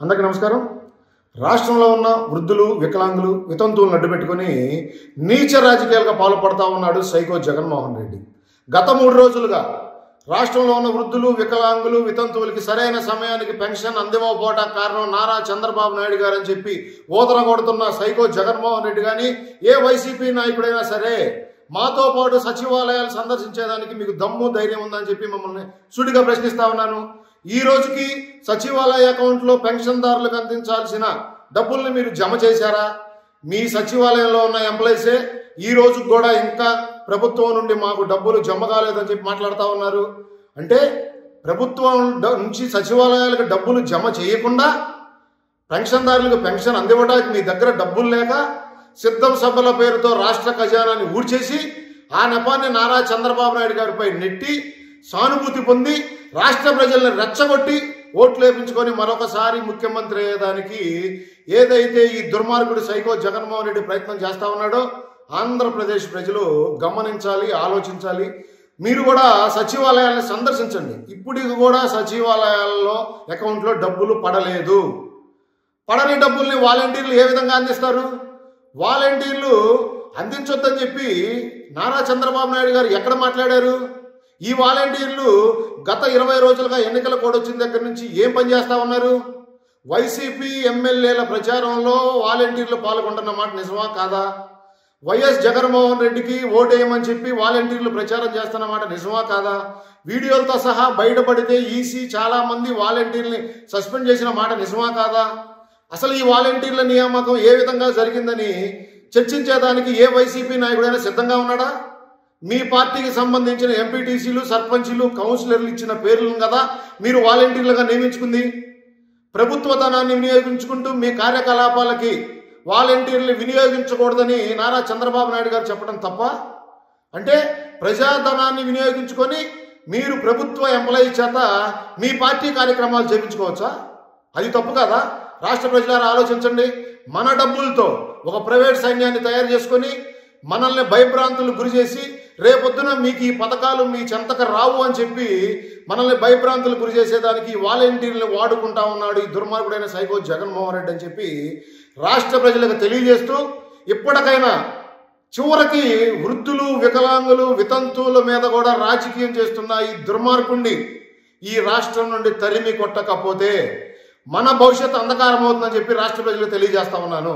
అందరికీ నమస్కారం. రాష్ట్రంలో ఉన్న వృద్ధులు, వికలాంగులు, వితంతువులను అడ్డుపెట్టుకుని నీచ రాజకీయాలుగా పాల్పడతా ఉన్నాడు సైకో జగన్మోహన్ రెడ్డి. గత 3 రోజులుగా రాష్ట్రంలో ఉన్న వృద్ధులు, వికలాంగులు, వితంతువులకి సరైన సమయానికి పెన్షన్ అందివ్వకపోవడానికి కారణం నారా చంద్రబాబు నాయుడు గారు అని చెప్పి ఊదర కొడుతున్న సైకో జగన్మోహన్ రెడ్డి కానీ ఏ వైసీపీ నాయకుడైనా సరే మాతో పాటు సచివాలయాలు సందర్శించేదానికి మీకు దమ్ము ధైర్యం ఉందని చెప్పి మమ్మల్ని సూటిగా ప్రశ్నిస్తా ఉన్నాను. ఈ రోజుకి సచివాలయ అకౌంట్లో పెన్షన్దారులకు అందించాల్సిన డబ్బుల్ని మీరు జమ చేశారా? మీ సచివాలయంలో ఉన్న ఎంప్లాయీసే ఈ రోజు కూడా ఇంకా ప్రభుత్వం నుండి మాకు డబ్బులు జమ కాలేదని చెప్పి మాట్లాడుతూ ఉన్నారు. అంటే ప్రభుత్వం నుంచి సచివాలయాలకు డబ్బులు జమ చేయకుండా పెన్షన్దారులకు పెన్షన్ అందివ్వడానికి మీ దగ్గర డబ్బులు లేక సిద్ధం సభల పేరుతో రాష్ట్ర ఖజానాన్ని ఊడ్చేసి ఆ నెపాన్ని నారా చంద్రబాబు నాయుడు గారిపై నెట్టి సానుభూతి పొంది రాష్ట్ర ప్రజల్ని రెచ్చగొట్టి ఓట్లు వేయించుకొని మరొకసారి ముఖ్యమంత్రి అయ్యేదానికి ఏదైతే ఈ దుర్మార్గుడు సైకో జగన్మోహన్ రెడ్డి ప్రయత్నం చేస్తా ఉన్నాడో ఆంధ్రప్రదేశ్ ప్రజలు గమనించాలి, ఆలోచించాలి. మీరు కూడా సచివాలయాలను సందర్శించండి. ఇప్పటికి కూడా సచివాలయాల్లో అకౌంట్లో డబ్బులు పడలేదు. పడని డబ్బుల్ని వాలంటీర్లు ఏ విధంగా అందిస్తారు? వాలంటీర్లు అందించొద్దని చెప్పి నారా చంద్రబాబు నాయుడు గారు ఎక్కడ మాట్లాడారు? ఈ వాలంటీర్లు గత 20 రోజులుగా ఎన్నికల కోడ్ వచ్చిన దగ్గర నుంచి ఏం పని చేస్తా ఉన్నారు? వైసీపీ ఎమ్మెల్యేల ప్రచారంలో వాలంటీర్లు పాల్గొంటున్న మాట నిజమా కాదా? వైఎస్ జగన్మోహన్ రెడ్డికి ఓటేయమని చెప్పి వాలంటీర్లు ప్రచారం చేస్తున్న మాట నిజమా కాదా? వీడియోలతో సహా బయటపడితే ఈసీ చాలా మంది వాలంటీర్ని సస్పెండ్ చేసిన మాట నిజమా కాదా? అసలు ఈ వాలంటీర్ల నియామకం ఏ విధంగా జరిగిందని చర్చించేదానికి ఏ వైసీపీ నాయకుడైనా సిద్ధంగా ఉన్నాడా? మీ పార్టీకి సంబంధించిన ఎంపీటీసీలు, సర్పంచ్లు, కౌన్సిలర్లు ఇచ్చిన పేర్లను కదా మీరు వాలంటీర్లుగా నియమించుకుంది. ప్రభుత్వ ధనాన్ని వినియోగించుకుంటూ మీ కార్యకలాపాలకి వాలంటీర్లు వినియోగించకూడదని నారా చంద్రబాబు నాయుడు గారు చెప్పడం తప్ప? అంటే ప్రజాధనాన్ని వినియోగించుకొని మీరు ప్రభుత్వ ఎంప్లాయీ చేత మీ పార్టీ కార్యక్రమాలు చేయించుకోవచ్చా? అది తప్పు కదా? రాష్ట్ర ప్రజలారా ఆలోచించండి. మన డబ్బులతో ఒక ప్రైవేట్ సైన్యాన్ని తయారు చేసుకొని మనల్ని భయభ్రాంతులు గురి చేసి రేపొద్దున మీకు ఈ పథకాలు మీ చెంతక రావు అని చెప్పి మనల్ని భయభ్రాంతులు గురి చేసేదానికి వాలంటీర్లు వాడుకుంటా ఉన్నాడు ఈ దుర్మార్గుడైన సైకో జగన్మోహన్ రెడ్డి అని చెప్పి రాష్ట్ర ప్రజలకు తెలియజేస్తూ ఇప్పటికైనా చివరికి వృద్ధులు, వికలాంగులు, వితంతువుల మీద కూడా రాజకీయం చేస్తున్న ఈ దుర్మార్గుణ్ణి ఈ రాష్ట్రం నుండి తరిమి కొట్టకపోతే మన భవిష్యత్తు అంధకారం అవుతుందని చెప్పి రాష్ట్ర ప్రజలకు తెలియజేస్తా ఉన్నాను.